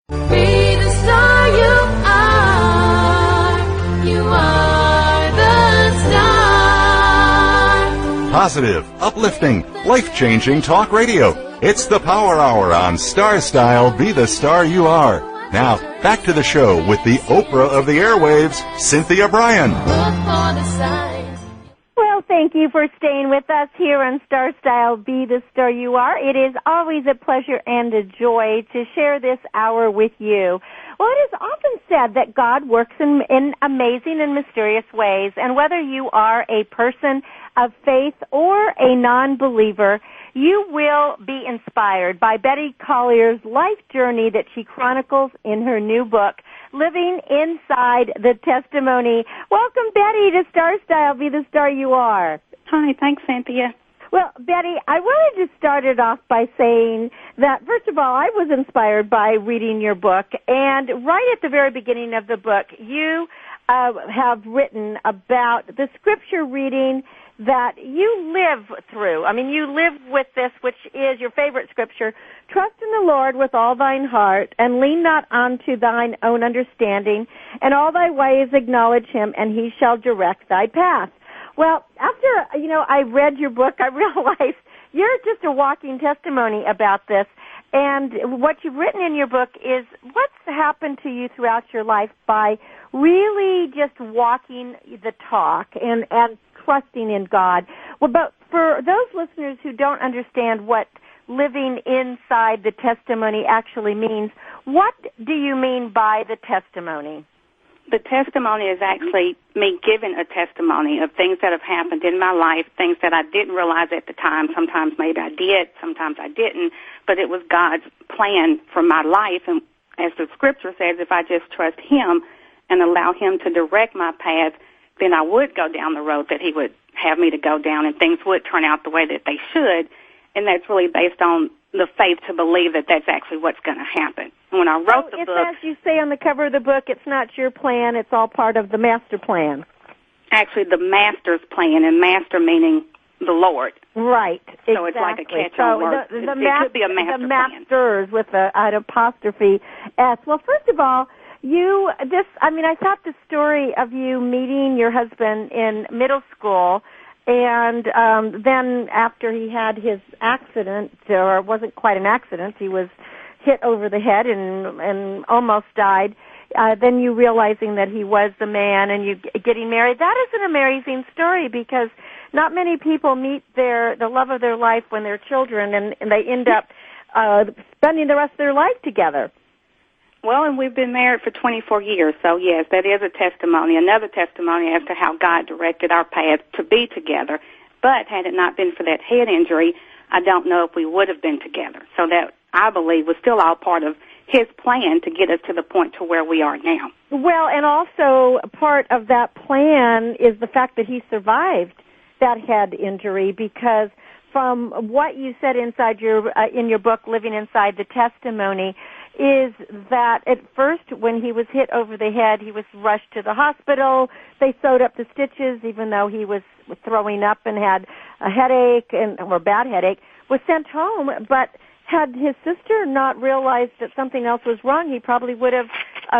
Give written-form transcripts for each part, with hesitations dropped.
Be the star you are. You are the star. Positive, uplifting, life-changing talk radio. It's the Power Hour on StarStyle. Be the star you are. Now, back to the show with the Oprah of the airwaves, Cynthia Brian. Look for the signs. Well, thank you for staying with us here on StarStyle, Be the Star You Are. It is always a pleasure and a joy to share this hour with you. Well, it is often said that God works in amazing and mysterious ways, and whether you are a person of faith or a non-believer, you will be inspired by Betty Collier's life journey that she chronicles in her new book, Living Inside the Testimony. Welcome, Betty, to StarStyle, Be the Star You Are. Hi, thanks, Cynthia. Well, Betty, I wanted to start it off by saying that, first of all, I was inspired by reading your book, and right at the very beginning of the book, you have written about the scripture reading that you live through. I mean, you live with this, which is your favorite scripture. Trust in the Lord with all thine heart, and lean not unto thine own understanding, and all thy ways acknowledge him, and he shall direct thy path. Well, after, I read your book, I realized you're just a walking testimony about this. And what you've written in your book is what's happened to you throughout your life by really just walking the talk and trusting in God. Well, but for those listeners who don't understand what living inside the testimony actually means, what do you mean by the testimony? The testimony is actually me giving a testimony of things that have happened in my life, things that I didn't realize at the time. Sometimes maybe I did, sometimes I didn't, but it was God's plan for my life. And as the scripture says, if I just trust him and allow him to direct my path, then I would go down the road that he would have me to go down, and things would turn out the way that they should. And that's really based on the faith to believe that that's actually what's going to happen. And when I wrote the book, as you say on the cover of the book, it's not your plan, it's all part of the master plan. Actually, the master's plan, and master meaning the Lord. Right, exactly. So it's like a catch-all word. It could be a master the plan. masters with an apostrophe S. Well, first of all, I thought the story of you meeting your husband in middle school, and then after he had his accident, or it wasn't quite an accident, he was hit over the head and almost died, then you realizing that he was the man and you getting married. That is an amazing story because not many people meet the love of their life when they're children, and they end up spending the rest of their life together. Well, and we've been married for 24 years, so yes, that is a testimony, another testimony as to how God directed our path to be together. But had it not been for that head injury, I don't know if we would have been together. So that, I believe, was still all part of his plan to get us to the point to where we are now. Well, and also part of that plan is the fact that he survived that head injury, because from what you said inside in your book, Living Inside the Testimony, is that at first when he was hit over the head, he was rushed to the hospital. They sewed up the stitches, even though he was throwing up and had a headache or a bad headache, was sent home. But had his sister not realized that something else was wrong, he probably would have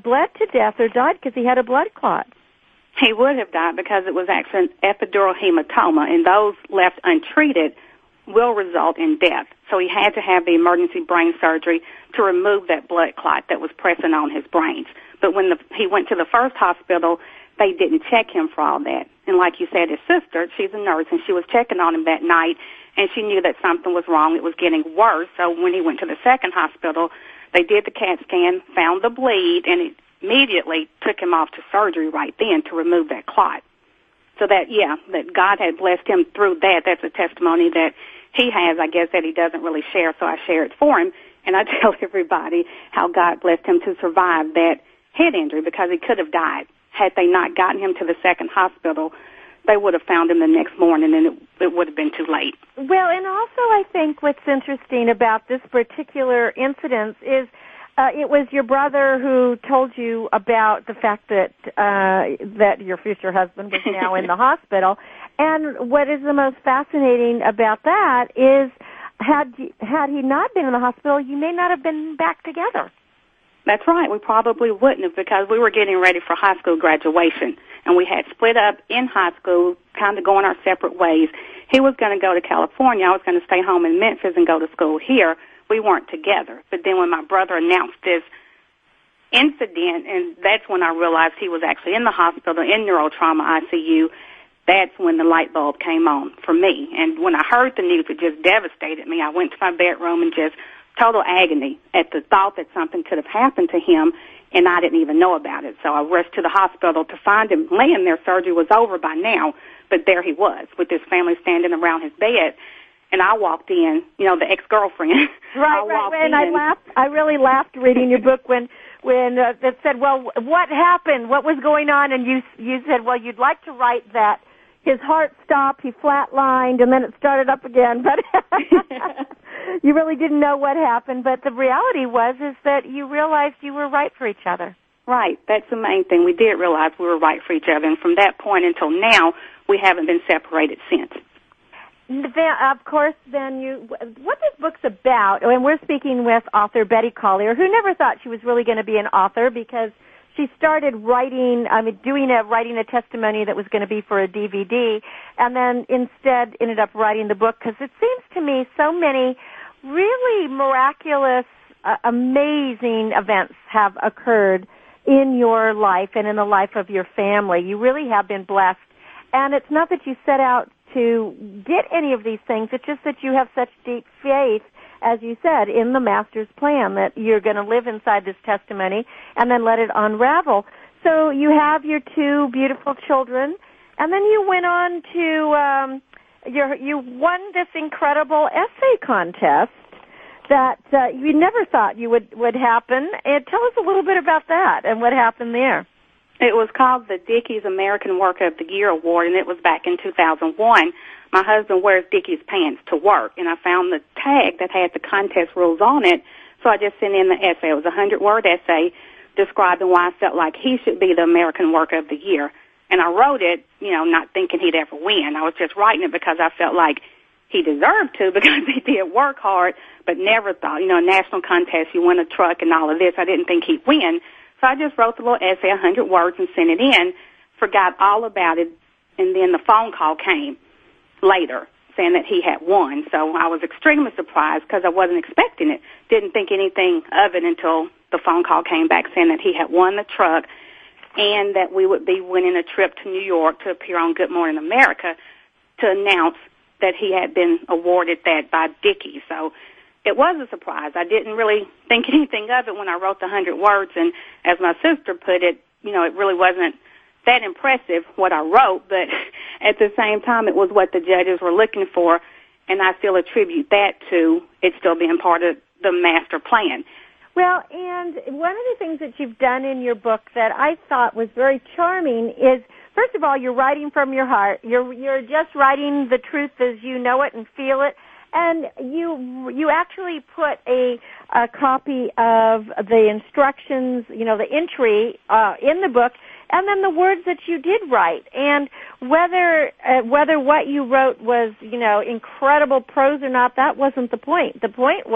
bled to death or died because he had a blood clot. He would have died because it was actually an epidural hematoma, and those left untreated will result in death. So he had to have the emergency brain surgery to remove that blood clot that was pressing on his brains. But when he went to the first hospital, they didn't check him for all that. And like you said, his sister, she's a nurse, and she was checking on him that night, and she knew that something was wrong. It was getting worse. So when he went to the second hospital, they did the CAT scan, found the bleed, and it immediately took him off to surgery right then to remove that clot. So that God had blessed him through that. That's a testimony that he has, I guess, that he doesn't really share, so I share it for him. And I tell everybody how God blessed him to survive that head injury, because he could have died. Had they not gotten him to the second hospital, they would have found him the next morning, and it would have been too late. Well, and also I think what's interesting about this particular incident is it was your brother who told you about the fact that that your future husband was now in the hospital. And what is the most fascinating about that is had he not been in the hospital, you may not have been back together. That's right. We probably wouldn't have, because we were getting ready for high school graduation, and we had split up in high school, kind of going our separate ways. He was going to go to California. I was going to stay home in Memphis and go to school here. We weren't together. But then when my brother announced this incident, and that's when I realized he was actually in the hospital in neurotrauma ICU, that's when the light bulb came on for me. And when I heard the news, it just devastated me. I went to my bedroom and just total agony at the thought that something could have happened to him, and I didn't even know about it. So I rushed to the hospital to find him laying there. Surgery was over by now, but there he was with his family standing around his bed. And I walked in, the ex-girlfriend. Right. And I laughed. I really laughed reading your book when it said, well, what happened? What was going on? And you said, well, you'd like to write that his heart stopped, he flatlined, and then it started up again. But you really didn't know what happened. But the reality is that you realized you were right for each other. Right. That's the main thing. We did realize we were right for each other. And from that point until now, we haven't been separated since. Of course, what this book's about, and we're speaking with author Betty Collier, who never thought she was really going to be an author because she started writing a testimony that was going to be for a DVD, and then instead ended up writing the book because it seems to me so many really miraculous, amazing events have occurred in your life and in the life of your family. You really have been blessed. And it's not that you set out to get any of these things. It's just that you have such deep faith, as you said, in the Master's plan, that you're going to live inside this testimony and then let it unravel. So you have your two beautiful children, and then you went on to, you won this incredible essay contest that you never thought would happen. And tell us a little bit about that and what happened there. It was called the Dickies American Worker of the Year Award, and it was back in 2001. My husband wears Dickies pants to work, and I found the tag that had the contest rules on it, so I just sent in the essay. It was a 100-word essay describing why I felt like he should be the American Worker of the Year. And I wrote it, not thinking he'd ever win. I was just writing it because I felt like he deserved to because he did work hard, but never thought, a national contest, you win a truck and all of this. I didn't think he'd win. So I just wrote the little essay, 100 words, and sent it in, forgot all about it, and then the phone call came later saying that he had won. So I was extremely surprised because I wasn't expecting it. Didn't think anything of it until the phone call came back saying that he had won the truck and that we would be winning a trip to New York to appear on Good Morning America to announce that he had been awarded that by Dickies. So it was a surprise. I didn't really think anything of it when I wrote the 100 words, and as my sister put it, it really wasn't that impressive what I wrote, but at the same time, it was what the judges were looking for, and I still attribute that to it still being part of the master plan. Well, and one of the things that you've done in your book that I thought was very charming is, first of all, you're writing from your heart. You're just writing the truth as you know it and feel it. And you actually put a copy of the instructions, the entry in the book, and then the words that you did write. And whether what you wrote was, incredible prose or not, that wasn't the point. The point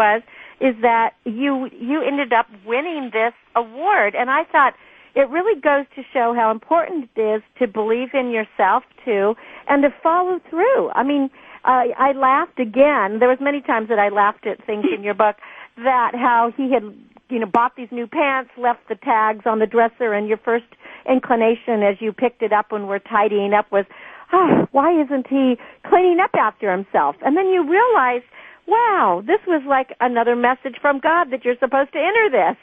is that you ended up winning this award. And I thought it really goes to show how important it is to believe in yourself too, and to follow through. I mean, I laughed again. There was many times that I laughed at things in your book, that how he had, bought these new pants, left the tags on the dresser, and your first inclination as you picked it up when we're tidying up was, why isn't he cleaning up after himself? And then you realized, wow, this was like another message from God that you're supposed to enter this.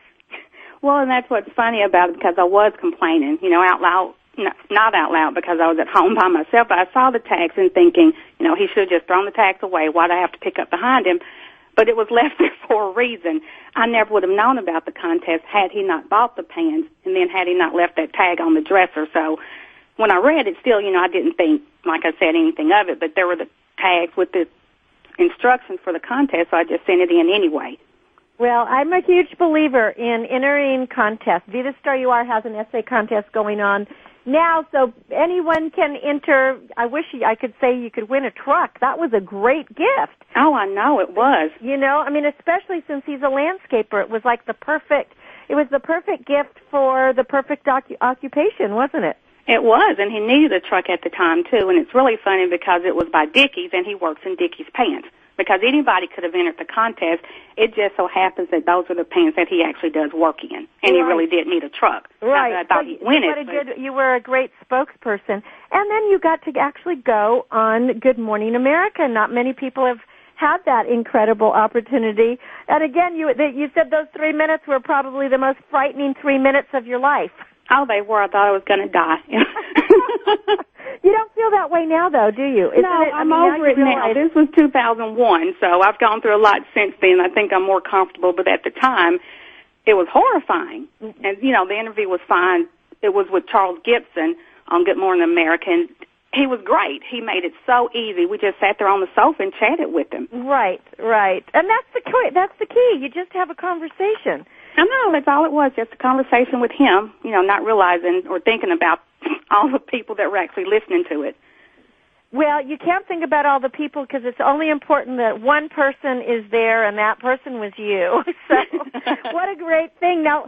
Well, and that's what's funny about it, because I was complaining, out loud. Not out loud because I was at home by myself, but I saw the tags and thinking, he should have just thrown the tags away. Why'd I have to pick up behind him? But it was left there for a reason. I never would have known about the contest had he not bought the pants, and then had he not left that tag on the dresser. So when I read it, still, I didn't think, like I said, anything of it, but there were the tags with the instructions for the contest, so I just sent it in anyway. Well, I'm a huge believer in entering contests. Be the Star You Are has an essay contest going on now, so anyone can enter. I wish I could say you could win a truck. That was a great gift. Oh, I know, it was. Especially since he's a landscaper. It was like the perfect, it was the perfect gift for the perfect occupation, wasn't it? It was, and he needed a truck at the time, too. And it's really funny because it was by Dickies, and he works in Dickies pants. Because anybody could have entered the contest. It just so happens that those are the pants that he actually does work in. And he really did need a truck. Right. I thought he'd win it. You were a great spokesperson. And then you got to actually go on Good Morning America. Not many people have had that incredible opportunity. And again, you said those 3 minutes were probably the most frightening 3 minutes of your life. Oh, they were. I thought I was going to die. You don't feel that way now, though, do you? I'm over it now. This was 2001, so I've gone through a lot since then. I think I'm more comfortable, but at the time, it was horrifying. And, the interview was fine. It was with Charles Gibson on Good Morning America, and he was great. He made it so easy. We just sat there on the sofa and chatted with him. Right. And that's the key. You just have a conversation. I know, that's all it was, just a conversation with him, not realizing or thinking about all the people that were actually listening to it. Well, you can't think about all the people because it's only important that one person is there and that person was you. So what a great thing. Now,